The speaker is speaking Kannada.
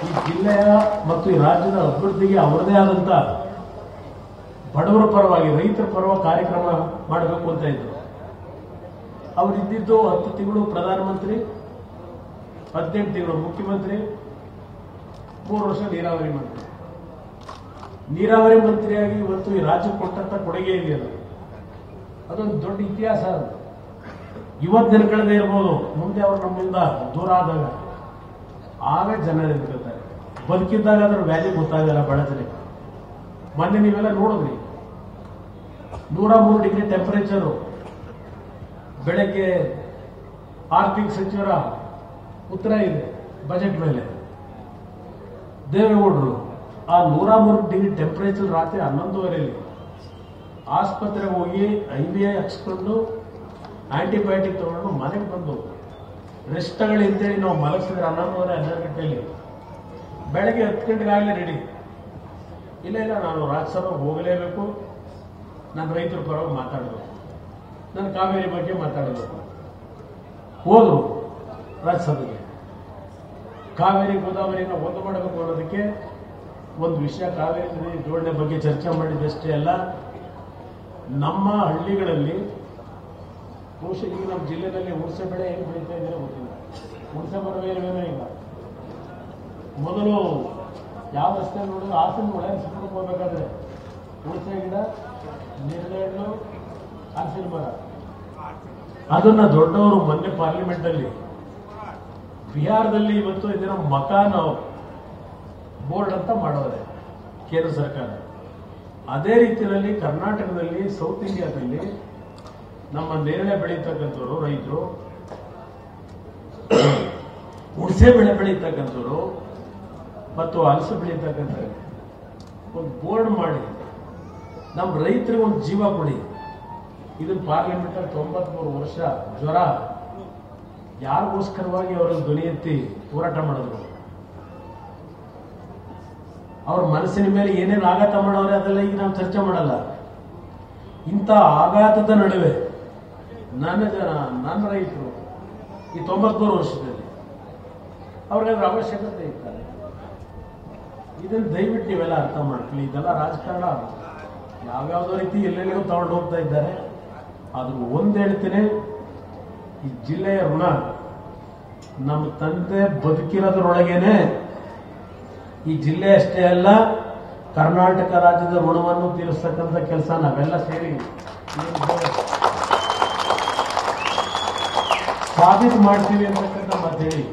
ಈ ಜಿಲ್ಲೆಯ ಮತ್ತು ಈ ರಾಜ್ಯದ ಅಭಿವೃದ್ಧಿಗೆ ಅವರದೇ ಆದಂತ ಬಡವರ ಪರವಾಗಿ ರೈತರ ಪರವಾಗಿ ಕಾರ್ಯಕ್ರಮ ಮಾಡಬೇಕು ಅಂತ ಇದ್ರು. ಅವರಿದ್ದಿದ್ದು 10 ತಿಂಗಳು ಪ್ರಧಾನಮಂತ್ರಿ, 18 ತಿಂಗಳು ಮುಖ್ಯಮಂತ್ರಿ, 3 ವರ್ಷ ನೀರಾವರಿ ಮಂತ್ರಿ. ನೀರಾವರಿ ಮಂತ್ರಿಯಾಗಿ ಇವತ್ತು ಈ ರಾಜ್ಯಕ್ಕೆ ಕೊಟ್ಟಂತ ಕೊಡುಗೆ ಇದೆಯಲ್ಲ, ಅದೊಂದು ದೊಡ್ಡ ಇತಿಹಾಸ. ಇವತ್ತು ನೆನ್ಕೊಳ್ಳದೆ ಇರ್ಬೋದು, ಮುಂದೆ ಅವರು ನಮ್ಮಿಂದ ದೂರ ಆದಾಗ ಆಗ ಜನ ನೆನ್ಕೊಳ್ತಾರೆ. ಬದುಕಿದ್ದಾಗ ಅದ್ರ ವ್ಯಾಲ್ಯೂ ಗೊತ್ತಾಗಲ್ಲ ಬಡ ಜನಕ್ಕೆ. ಮೊನ್ನೆ ನೀವೆಲ್ಲ ನೋಡಿದ್ರಿ, 103 ಡಿಗ್ರಿ ಟೆಂಪರೇಚರು. ಬೆಳಗ್ಗೆ ಆರ್ಥಿಕ ಸಚಿವರ ಉತ್ತರ ಇದೆ ಬಜೆಟ್ ಮೇಲೆ. ದೇವೇಗೌಡರು ಆ 103 ಡಿಗ್ರಿ ಟೆಂಪರೇಚರ್ ರಾತ್ರಿ 11:30 ಆಸ್ಪತ್ರೆಗೆ ಹೋಗಿ IVI ಹಾಕ್ಸ್ಕೊಂಡು ಆಂಟಿಬಯೋಟಿಕ್ ತಗೊಂಡು ಮನೆಗೆ ಬಂದು ರೆಸ್ಟ್ ತಗೊಳ್ಳಿ ಅಂತೇಳಿ ನಾವು ಮಲಗಿಸಿದ್ರೆ 11:30 12 ಗಂಟೆಯಲ್ಲಿ. ಬೆಳಗ್ಗೆ 10 ಗಂಟೆಗಾಗಲೇ ರೆಡಿ. ಇಲ್ಲ ನಾನು ರಾಜ್ಯಸಭೆಗೆ ಹೋಗಲೇಬೇಕು, ನಾನು ರೈತರ ಪರವಾಗಿ ಮಾತಾಡಬೇಕು, ನಾನು ಕಾವೇರಿ ಬಗ್ಗೆ ಮಾತಾಡಬೇಕು. ಹೋದ್ರು ರಾಜ್ಯಸಭೆಗೆ. ಕಾವೇರಿ ಗೋದಾವರಿನ ಒಂದು ಮಾಡಬೇಕು ಅನ್ನೋದಕ್ಕೆ ಒಂದು ವಿಷಯ, ಕಾವೇರಿ ನದಿ ಜೋಡಣೆ ಬಗ್ಗೆ ಚರ್ಚೆ ಮಾಡಿದ್ದಷ್ಟೇ ಅಲ್ಲ, ನಮ್ಮ ಹಳ್ಳಿಗಳಲ್ಲಿ ಬಹುಶಃ ಈಗ ನಮ್ಮ ಜಿಲ್ಲೆಯಲ್ಲಿ ಹುಣಸೆ ಬೆಳೆ ಏನು ಬೆಳೀತಾ ಇದ್ದೀರಾ ಗೊತ್ತಿಲ್ಲ. ಹುಣಸೆ ಮರವೇನೋ ಇಲ್ಲ. ಮೊದಲು ಯಾವ ರಸ್ತೆ ನೋಡಿದ್ರು ಹಾಸನ ಒಳ್ಳೆ ಸುತ್ತಕ್ಕೆ ಹೋಗ್ಬೇಕಾದ್ರೆ ಹುಣಸೆ ಗಿಡ, ನೇರಳೆ ಹಣ್ಣು, ಹಲಸಿನ ಮರ. ಅದನ್ನ ದೊಡ್ಡವರು ಮೊನ್ನೆ ಪಾರ್ಲಿಮೆಂಟ್ ಅಲ್ಲಿ ಬಿಹಾರದಲ್ಲಿ ಇವತ್ತು ಇದನ್ನ ಮಕಾನ್ ಬೋರ್ಡ್ ಅಂತ ಮಾಡೋರೆ ಕೇಂದ್ರ ಸರ್ಕಾರ. ಅದೇ ರೀತಿಯಲ್ಲಿ ಕರ್ನಾಟಕದಲ್ಲಿ, ಸೌತ್ ಇಂಡಿಯಾದಲ್ಲಿ ನಮ್ಮ ನೇರಳೆ ಬೆಳೀತಕ್ಕಂಥವ್ರು ರೈತರು, ಹುಣಸೆ ಬೆಳೆ ಬೆಳೀತಕ್ಕಂಥವ್ರು ಮತ್ತು ಹಲಸು ಬೆಳೀತಕ್ಕಂಥ ಒಂದು ಬೋರ್ಡ್ ಮಾಡಿ ನಮ್ಮ ರೈತರಿಗೆ ಒಂದು ಜೀವ ಕೊಡಿ. ಇದನ್ನು ಪಾರ್ಲಿಮೆಂಟ್ ಅಲ್ಲಿ 93 ವರ್ಷ ಜ್ವರ ಯಾರಿಗೋಸ್ಕರವಾಗಿ ಅವರಲ್ಲಿ ಧ್ವನಿ ಎತ್ತಿ ಹೋರಾಟ ಮಾಡಿದ್ರು. ಅವ್ರ ಮನಸ್ಸಿನ ಮೇಲೆ ಏನೇನು ಆಘಾತ ಮಾಡೋರೆ ಅದೆಲ್ಲ ಈಗ ನಾವು ಚರ್ಚೆ ಮಾಡಲ್ಲ. ಇಂಥ ಆಘಾತದ ನಡುವೆ ನನ್ನ ರೈತರು ಈ 93 ವರ್ಷದಲ್ಲಿ ಅವ್ರಿಗೆ ಅವಶ್ಯಕತೆ ಇರ್ತಾರೆ. ಇದನ್ನು ದಯವಿಟ್ಟು ನೀವೆಲ್ಲ ಅರ್ಥ ಮಾಡ್ಕೊಳ್ಳಿ. ಇದೆಲ್ಲ ರಾಜಕಾರಣ ಯಾವ್ಯಾವುದೋ ರೀತಿ ಎಲ್ಲೆಲ್ಲಿಗೂ ತಗೊಂಡು ಹೋಗ್ತಾ ಇದ್ದಾರೆ. ಆದ್ರೂ ಒಂದು ಹೇಳ್ತೇನೆ, ಈ ಜಿಲ್ಲೆಯ ಋಣ ನಮ್ಮ ತಂದೆ ಬದುಕಿರೋದ್ರೊಳಗೇನೆ ಈ ಜಿಲ್ಲೆ ಅಷ್ಟೇ ಅಲ್ಲ, ಕರ್ನಾಟಕ ರಾಜ್ಯದ ಋಣವನ್ನು ತೀರಿಸ್ತಕ್ಕಂಥ ಕೆಲಸ ನಾವೆಲ್ಲ ಸೇರಿ ಸಾಬೀತು ಮಾಡ್ತೀವಿ ಅಂತಕ್ಕಂಥ ಮಾತು ಹೇಳಿ